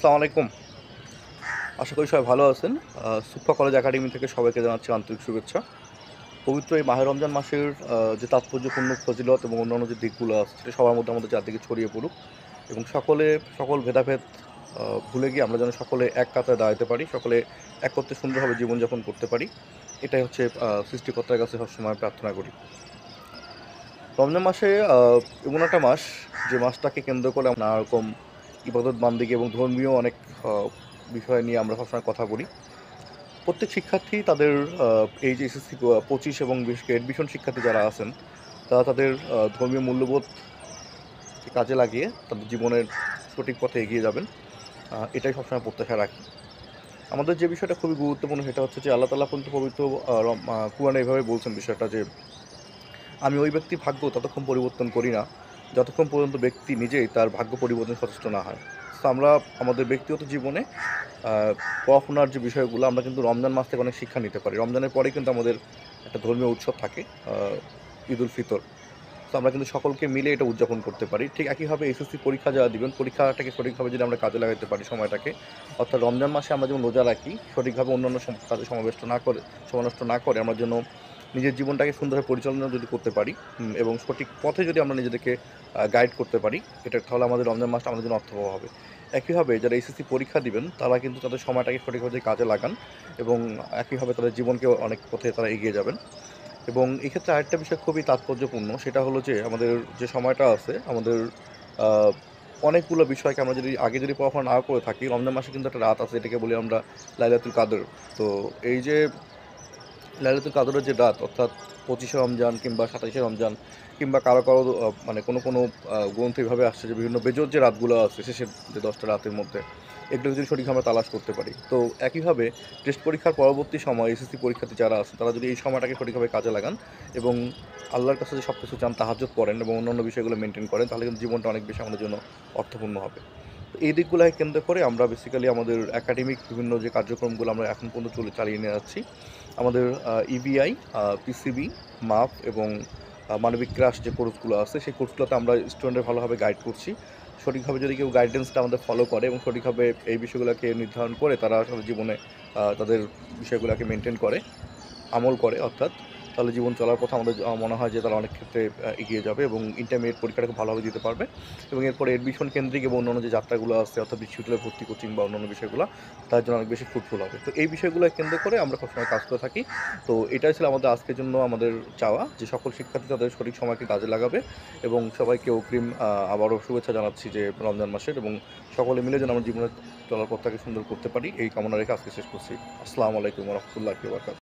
আসসালামু আলাইকুম। আশা করি সবাই ভালো আছেন। সুপ্পা কলেজ একাডেমি থেকে সবাইকে জানাচ্ছি আন্তরিক শুভেচ্ছা। পবিত্র এই মাহে রমজান মাসের যে তাৎপর্যপূর্ণ ফজিলত এবং অন্যান্য যে দিকগুলো আছে সেটা সবার মধ্যে আমাদের চারদিকে ছড়িয়ে পড়ুক এবং সকল ভেদাভেদ ভুলে গিয়ে আমরা যেন সকলে এক কাতারে দাঁড়াতে পারি, সকলে একত্রে সুন্দরভাবে জীবনযাপন করতে পারি। এটাই হচ্ছে সৃষ্টিকর্তার কাছে সবসময় প্রার্থনা করি। রমজান মাসে এমন একটা মাস, যে মাসটাকে কেন্দ্র করে আমরা নানা রকম ইবাদত বান্দিগি এবং ধর্মীয় অনেক আ বিষয় নিয়ে আমরা সবসময় কথা বলি। প্রত্যেক শিক্ষার্থী তাদের এই যে এসএসসি ২৫ এবং বিশেষ করে অ্যাডমিশন শিক্ষার্থী যারা আছেন, তারা তাদের ধর্মীয় মূল্যবোধকে কাজে লাগিয়ে তাদের জীবনের সঠিক পথে এগিয়ে যাবেন। এটাই সবসময় প্রত্যাশা রাখি। আমাদের যে বিষয়টা খুবই গুরুত্বপূর্ণ সেটা হচ্ছে যে আল্লাহ তাআলা কিন্তু পবিত্র কুরআনে এভাবে বলছেন বিষয়টা যে, "আমি ওই ব্যক্তির ভাগ্য ততক্ষণ পরিবর্তন করি না, যতক্ষণ পর্যন্ত ব্যক্তি নিজেই তার ভাগ্য পরিবর্তনে সচেষ্ট না হয়।" তো আমরা আমাদের ব্যক্তিগত জীবনে আ পড়াশোনার যে বিষয়গুলো আমরা কিন্তু রমজান মাস থেকে অনেক শিক্ষা নিতে পারি। রমজানের পরেই কিন্তু আমাদের একটা ধর্মীয় উৎসব থাকে, আ ঈদুল ফিতর। তো আমরা কিন্তু সকলকে মিলে এটা উদযাপন করতে পারি। ঠিক একইভাবে এসএসসি পরীক্ষা যারা দিবেন, পরীক্ষাটাকে সঠিকভাবে যদি আমরা কাজে লাগাতে পারি সময়টাকে, অর্থাৎ রমজান মাসে আমরা যেমন রোজা রাখি, সঠিকভাবে অন্যান্য কাজে সময় নষ্ট না করে আমরা যেন নিজের জীবনটাকে সুন্দরভাবে পরিচালনা যদি করতে পারি এবং সঠিক পথে যদি আমরা নিজেদেরকে গাইড করতে পারি, তাহলে আমাদের রমজান মাসটা আমাদের জন্য অর্থবহ হবে। একইভাবে যারা এসএসসি পরীক্ষা দিবেন, তারা কিন্তু তাদের সময়টাকে সঠিকভাবে কাজে লাগান এবং একইভাবে তাদের জীবনকেও অনেক পথে তারা এগিয়ে যাবেন। এবং এক্ষেত্রে আরেকটা বিষয় খুবই তাৎপর্যপূর্ণ, সেটা হলো যে আমাদের যে সময়টা আছে, আমাদের আ অনেকগুলো বিষয়কে আমরা যদি আগে যদি পড়াশোনা না করে থাকি, রমজান মাসে কিন্তু একটা রাত আছে, এটাকে বলি আমরা লাইলাতুল কাদর। তো এই যে লাইলাতুল কাদরের যে রাত, অর্থাৎ ২৫শে রমজান কিংবা ২৭শে রমজান কিংবা কারো মানে কোনো গ্রন্থে এভাবে আসছে যে বিভিন্ন বেজোড় যে রাতগুলো আছে শেষের যে ১০টা রাতের মধ্যে, এগুলো যদি সঠিকভাবে আমরা তালাশ করতে পারি। তো একইভাবে টেস্ট পরীক্ষার পরবর্তী সময় এসএসসি পরীক্ষার্থী যারা আছে তারা যদি এই সময়টাকে সঠিকভাবে কাজে লাগান এবং আল্লাহর কাছে যে সবকিছু চান, তাহাজ্জুদ পড়েন এবং অন্যান্য বিষয়গুলো মেইনটেইন করেন, তাহলে কিন্তু জীবনটা অনেক বেশি আমাদের জন্য অর্থপূর্ণ হবে। তো এই দিকগুলোকে কেন্দ্র করে আমরা বেসিক্যালি আমাদের একাডেমিক বিভিন্ন যে কার্যক্রমগুলো আমরা এখন পর্যন্ত চালিয়ে নিয়ে যাচ্ছি। আমাদের ইবিআই, পিসিবি, মাপ এবং মানবিক ক্রাশ যে কোর্সগুলো আছে, সেই কোর্সগুলোতে আমরা স্টুডেন্টদের ভালোভাবে গাইড করছি। সঠিকভাবে যদি কেউ গাইডেন্সটা আমাদের ফলো করে এবং সঠিকভাবে এই বিষয়গুলোকে নির্ধারণ করে তারা আসলে জীবনে তাদের বিষয়গুলোকে মেইনটেইন করে, আমল করে অর্থাৎ, তাহলে জীবন চলার পথে আমাদের মনে হয় যে তারা অনেক ক্ষেত্রে এগিয়ে যাবে এবং ইন্টারমিডিয়েট পরীক্ষাটা খুব ভালোভাবে দিতে পারবে এবং এরপরে অ্যাডমিশন কেন্দ্রিক এবং অন্যান্য যে যাত্রাগুলো আছে, অর্থাৎ বিশ্ববিদ্যালয়ে ভর্তি কোচিং বা অন্যান্য বিষয়গুলো তার জন্য অনেক বেশি ফ্রুটফুল হবে। তো এই বিষয়গুলো কেন্দ্র করে আমরা সবসময় কাজ করে থাকি। তো এটাই ছিল আমাদের আজকের জন্য আমাদের চাওয়া, যে সকল শিক্ষার্থী তাদের সঠিক সময়কে কাজে লাগাবে এবং সবাইকে অগ্রিম আবারও শুভেচ্ছা জানাচ্ছি যে রমজান মাসের, এবং সকলে মিলে যেন আমরা জীবনের চলার পথটাকে সুন্দর করতে পারি, এই কামনা রেখে আজকে শেষ করছি। আসসালামু আলাইকুম ওয়া রাহমাতুল্লাহি ওয়া বারাকাতুহু।